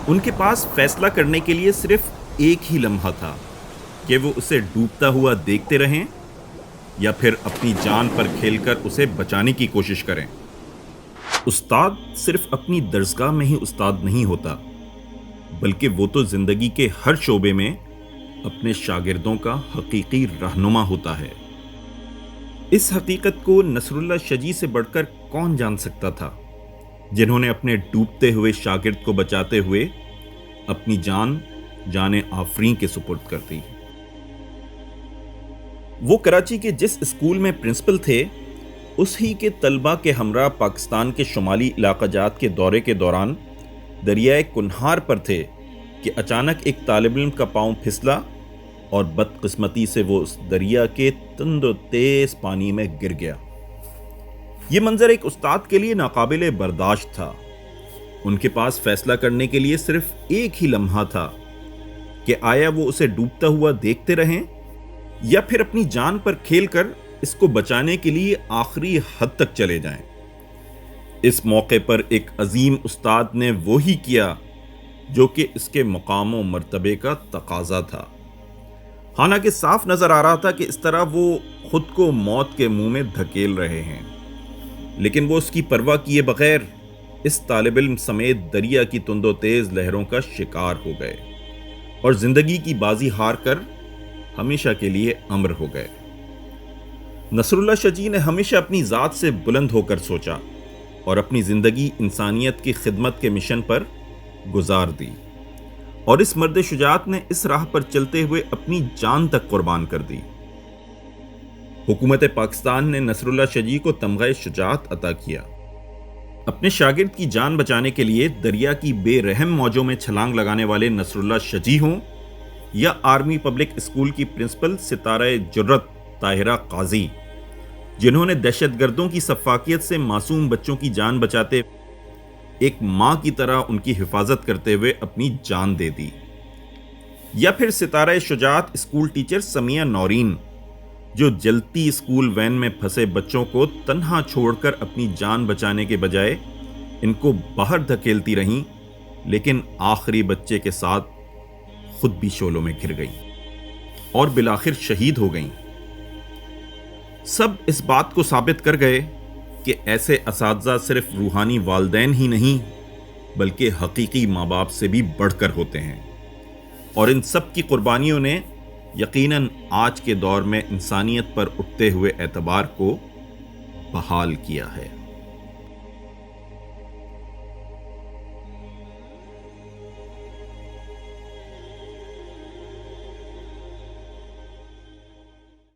ان کے پاس فیصلہ کرنے کے لیے صرف ایک ہی لمحہ تھا کہ وہ اسے ڈوبتا ہوا دیکھتے رہیں یا پھر اپنی جان پر کھیل کر اسے بچانے کی کوشش کریں۔ استاد صرف اپنی درسگاہ میں ہی استاد نہیں ہوتا، بلکہ وہ تو زندگی کے ہر شعبے میں اپنے شاگردوں کا حقیقی رہنما ہوتا ہے۔ اس حقیقت کو نصر اللہ شجی سے بڑھ کر کون جان سکتا تھا، جنہوں نے اپنے ڈوبتے ہوئے شاگرد کو بچاتے ہوئے اپنی جان آفرین کے سپرد کر دی۔ وہ کراچی کے جس اسکول میں پرنسپل تھے، اس ہی کے طلبہ کے ہمراہ پاکستان کے شمالی علاقہ جات کے دورے کے دوران دریائے کنہار پر تھے کہ اچانک ایک طالب علم کا پاؤں پھسلا اور بدقسمتی سے وہ اس دریا کے تند و تیز پانی میں گر گیا۔ یہ منظر ایک استاد کے لیے ناقابل برداشت تھا۔ ان کے پاس فیصلہ کرنے کے لیے صرف ایک ہی لمحہ تھا کہ آیا وہ اسے ڈوبتا ہوا دیکھتے رہیں یا پھر اپنی جان پر کھیل کر اس کو بچانے کے لیے آخری حد تک چلے جائیں۔ اس موقع پر ایک عظیم استاد نے وہی کیا جو کہ اس کے مقام و مرتبے کا تقاضا تھا۔ حالانکہ صاف نظر آ رہا تھا کہ اس طرح وہ خود کو موت کے منہ میں دھکیل رہے ہیں، لیکن وہ اس کی پرواہ کیے بغیر اس طالب علم سمیت دریا کی تند و تیز لہروں کا شکار ہو گئے اور زندگی کی بازی ہار کر ہمیشہ کے لیے امر ہو گئے۔ نصر اللہ شجی نے ہمیشہ اپنی ذات سے بلند ہو کر سوچا اور اپنی زندگی انسانیت کی خدمت کے مشن پر گزار دی، اور اس مرد شجاعت نے اس راہ پر چلتے ہوئے اپنی جان تک قربان کر دی۔ حکومت پاکستان نے نصر اللہ شجی کو تمغہ شجاعت عطا کیا۔ اپنے شاگرد کی جان بچانے کے لیے دریا کی بے رحم موجوں میں چھلانگ لگانے والے نصر اللہ شجی ہوں یا آرمی پبلک اسکول کی پرنسپل ستارہ جرت طاہرہ قاضی، جنہوں نے دہشت گردوں کی سفاکیت سے معصوم بچوں کی جان بچاتے ایک ماں کی طرح ان کی حفاظت کرتے ہوئے اپنی جان دے دی، یا پھر ستارہ شجاعت اسکول ٹیچر سمیہ نورین، جو جلتی اسکول وین میں پھنسے بچوں کو تنہا چھوڑ کر اپنی جان بچانے کے بجائے ان کو باہر دھکیلتی رہیں، لیکن آخری بچے کے ساتھ خود بھی شعلوں میں گر گئیں اور بالآخر شہید ہو گئیں۔ سب اس بات کو ثابت کر گئے کہ ایسے اساتذہ صرف روحانی والدین ہی نہیں بلکہ حقیقی ماں باپ سے بھی بڑھ کر ہوتے ہیں، اور ان سب کی قربانیوں نے یقیناً آج کے دور میں انسانیت پر اٹھتے ہوئے اعتبار کو بحال کیا ہے۔